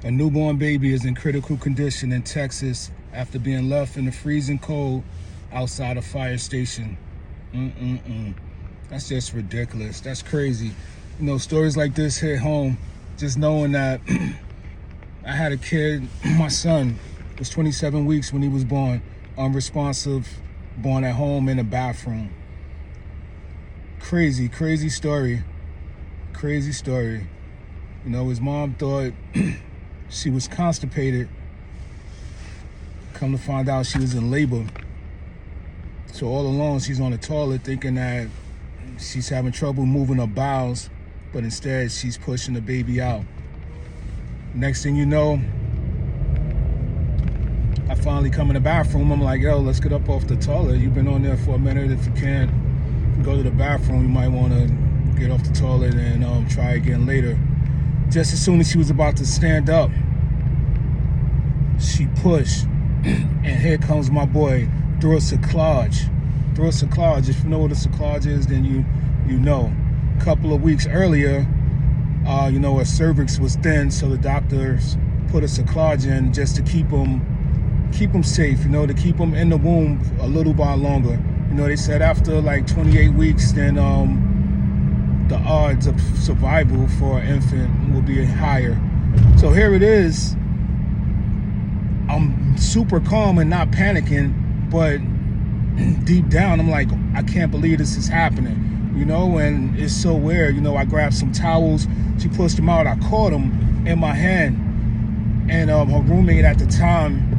A newborn baby is in critical condition in Texas after being left in the freezing cold outside a fire station. That's just ridiculous. That's crazy. You know, stories like this hit home. Just knowing that I had a kid, my son was 27 weeks when he was born, unresponsive, born at home in a bathroom. Crazy, crazy story. Crazy story. You know, his mom thought she was constipated. Come to find out she was in labor. So all along she's on the toilet thinking that she's having trouble moving her bowels, but instead she's pushing the baby out. Next thing you know, I finally come in the bathroom. I'm like, yo, let's get up off the toilet. You've been on there for a minute. If you can't go to the bathroom, you might want to get off the toilet and try again later. Just as soon as she was about to stand up, she pushed, and here comes my boy through a cerclage. Through a cerclage. If you know what a cerclage is, then you know. A couple of weeks earlier, her cervix was thin, so the doctors put a cerclage in just to keep them safe, to keep them in the womb a little while longer. They said after like 28 weeks, then the odds of survival for an infant will be higher. So here it is. I'm super calm and not panicking, but deep down I'm like, I can't believe this is happening, and it's so weird. I grabbed some towels, she pushed them out, I caught them in my hand, and her roommate at the time,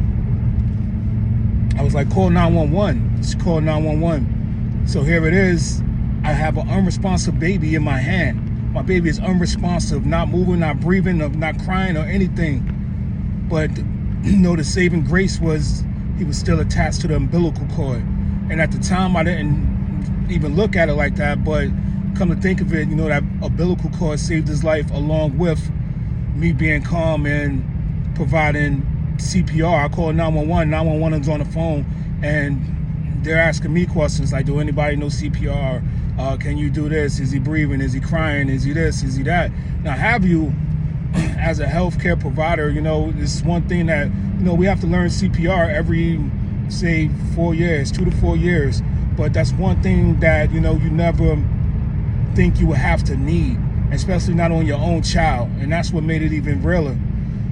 I was like, call 911. She called 911. So here it is. I have an unresponsive baby in my hand. My baby is unresponsive, not moving, not breathing, not crying or anything. But, the saving grace was he was still attached to the umbilical cord. And at the time, I didn't even look at it like that. But come to think of it, that umbilical cord saved his life along with me being calm and providing CPR. I called 911. 911 is on the phone, and they're asking me questions like, do anybody know CPR? Can you do this? Is he breathing? Is he crying? Is he this? Is he that? Now, have you, as a healthcare provider, it's one thing that, we have to learn CPR every, say, 4 years, 2 to 4 years. But that's one thing that, you never think you would have to need, especially not on your own child. And that's what made it even realer.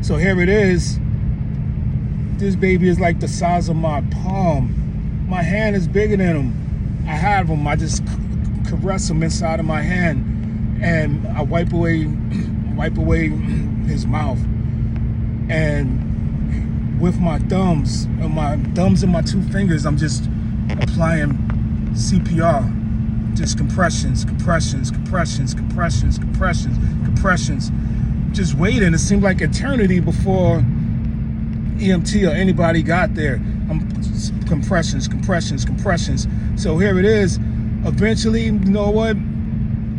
So here it is. This baby is like the size of my palm. My hand is bigger than him. I have him. I just caress him inside of my hand, and I wipe away his mouth. And with my thumbs and my 2 fingers, I'm just applying CPR. Just compressions. Just waiting. It seemed like eternity before EMT or anybody got there. Compressions. So here it is. Eventually, you know what?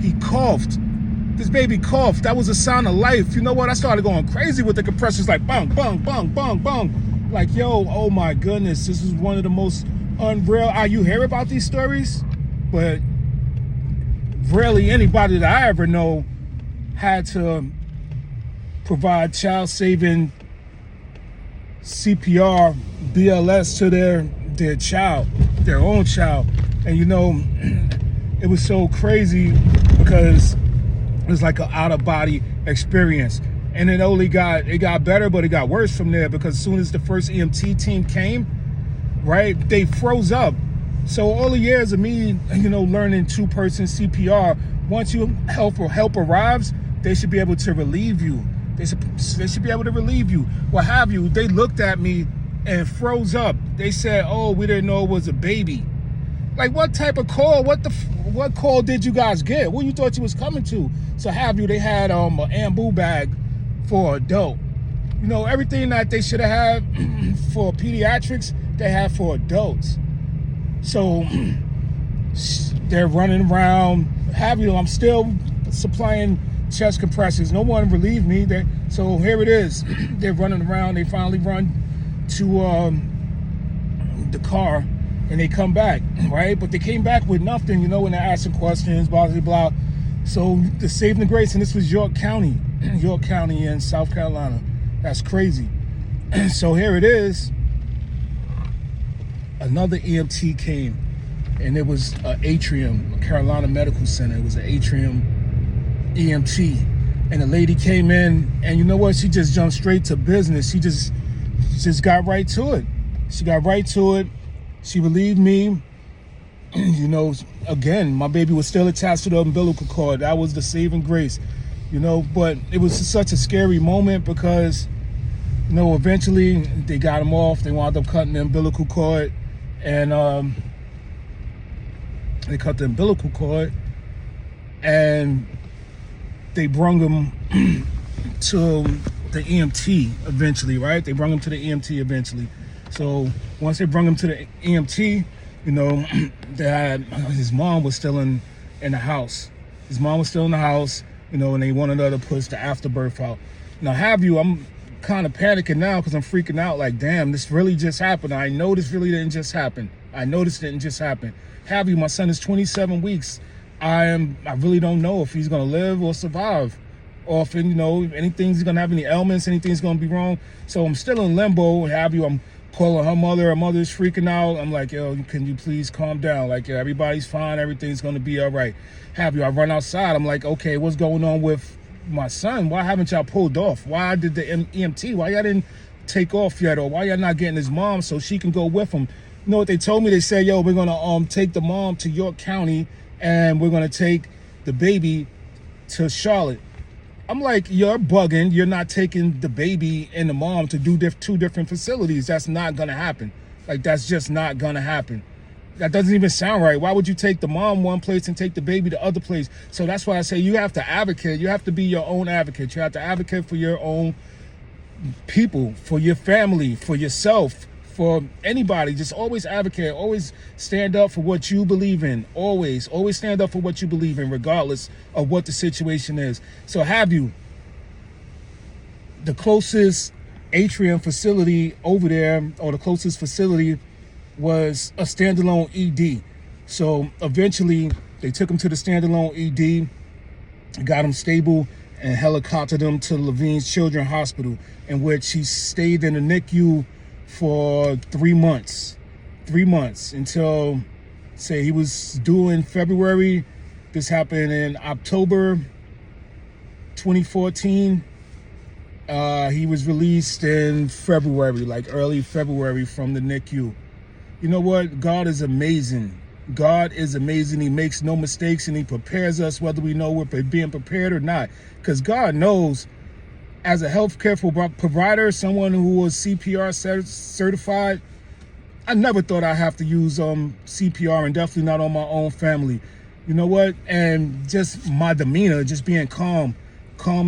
He coughed. This baby coughed. That was a sign of life. You know what? I started going crazy with the compressions, like bang, bang, bang, bang, bang. Like, yo, oh my goodness, this is one of the most unreal. You hear about these stories, but rarely anybody that I ever know had to provide child-saving CPR, BLS to their child, their own child. And it was so crazy because it was like an out-of-body experience. And it got better, but it got worse from there, because as soon as the first EMT team came, right, they froze up. So all the years of me, learning 2-person CPR, once help arrives, they should be able to relieve you. They should be able to relieve you. What have you? They looked at me and froze up. They said, "Oh, we didn't know it was a baby." Like, what type of call? What call did you guys get? What you thought you was coming to? So have you? They had an ambu bag for adult. Everything that they should have had for pediatrics, they have for adults. So they're running around. I'm still supplying chest compressions. No one relieved me. So here it is. They're running around. They finally run to the car, and they come back, right? But they came back with nothing, when they're asking questions, blah, blah, blah. So the saving grace, and this was York County in South Carolina. That's crazy. So here it is. Another EMT came, and it was an Atrium, Carolina Medical Center. It was an Atrium EMT. And the lady came in, and you know what? She just jumped straight to business. She just got right to it. She got right to it. She relieved me. You know, again, my baby was still attached to the umbilical cord. That was the saving grace, you know. But it was such a scary moment because, you know, eventually they got him off. They wound up cutting the umbilical cord, and they cut the umbilical cord, and they brung him to the EMT eventually, right? They brung him to the EMT eventually. So once they brung him to the EMT, you know, his mom was still in the house. His mom was still in the house, you know, and they wanted her to push the afterbirth out. Now, I'm kind of panicking now because I'm freaking out like, damn, this really just happened. I know this really didn't just happen. I know this didn't just happen. My son is 27 weeks. I really don't know if he's going to live or survive, or if, you know, anything's going to have any ailments, anything's going to be wrong. So I'm still in limbo. I'm calling her mother. Her mother's freaking out. I'm like, yo, can you please calm down? Like, yeah, everybody's fine. Everything's going to be all right. I run outside. I'm like, okay, what's going on with my son? Why haven't y'all pulled off? Why did the EMT? Why y'all didn't take off yet? Or why y'all not getting his mom so she can go with him? You know what they told me? They said, yo, we're going to take the mom to York County, and we're going to take the baby to Charlotte. I'm like, you're bugging. You're not taking the baby and the mom to do two different facilities. That's not going to happen. Like, that's just not going to happen. That doesn't even sound right. Why would you take the mom one place and take the baby the other place? So that's why I say you have to advocate. You have to be your own advocate. You have to advocate for your own people, for your family, for yourself, for anybody. Just always advocate. Always stand up for what you believe in. Always stand up for what you believe in, regardless of what the situation is. So the closest Atrium facility over there, or the closest facility, was a standalone ED. So eventually they took him to the standalone ED, got him stable, and helicoptered him to Levine's Children's Hospital, in which he stayed in the NICU for 3 months. 3 months until, say, he was due in February. This happened in October 2014. He was released in February, like early February, from the NICU. You know what? God is amazing. God is amazing. He makes no mistakes, and he prepares us whether we know we're being prepared or not. Because God knows, as a healthcare provider, someone who was CPR certified, I never thought I'd have to use CPR, and definitely not on my own family. You know what? And just my demeanor, just being calm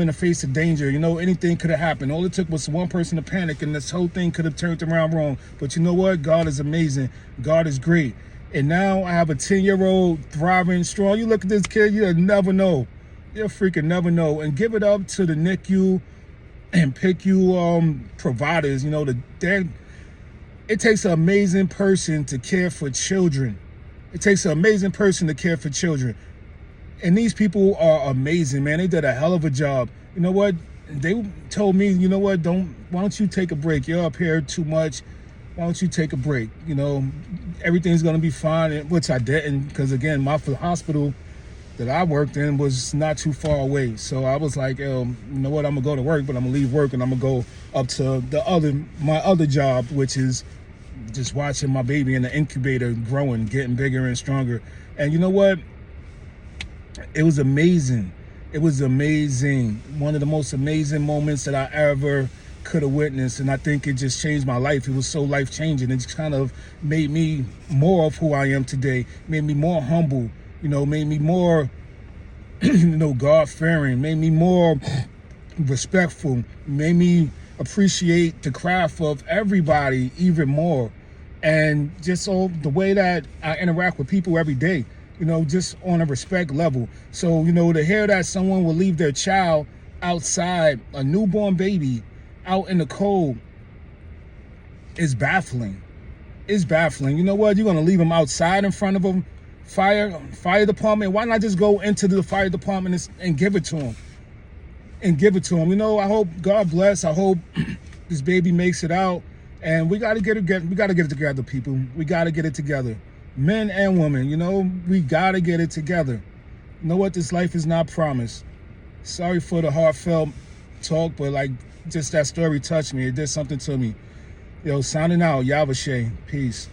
in the face of danger. You know, anything could have happened. All it took was one person to panic, and this whole thing could have turned around wrong. But you know what? God is amazing. God is great. And now I have a 10-year-old thriving, strong. You look at this kid, you'll never know. You'll freaking never know. And give it up to the NICU and PICU providers. You know, it takes an amazing person to care for children. It takes an amazing person to care for children. And these people are amazing, man. They did a hell of a job. You know what? They told me, you know what? Why don't you take a break? You're up here too much. Why don't you take a break? You know, everything's going to be fine, which I didn't, because, again, my hospital that I worked in was not too far away. So I was like, you know what? I'm going to go to work, but I'm going to leave work, and I'm going to go up to my other job, which is just watching my baby in the incubator growing, getting bigger and stronger. And you know what? It was amazing. It was amazing. One of the most amazing moments that I ever could have witnessed. And I think it just changed my life. It was so life-changing. It just kind of made me more of who I am today. Made me more humble. You know, made me more, God-fearing. Made me more respectful. Made me appreciate the craft of everybody even more. And just all the way that I interact with people every day. You know, just on a respect level. So, you know, to hear that someone will leave their child outside, a newborn baby, out in the cold, is baffling. It's baffling. You know what? You're going to leave them outside in front of a fire department? Why not just go into the fire department and give it to them? and give it to him. You know, I hope, God bless, I hope this baby makes it out. And we got to get it together, people. We got to get it together. Men and women, you know, we got to get it together. You know what? This life is not promised. Sorry for the heartfelt talk, but like, just that story touched me. It did something to me. Yo, signing out. Yavashay. Peace.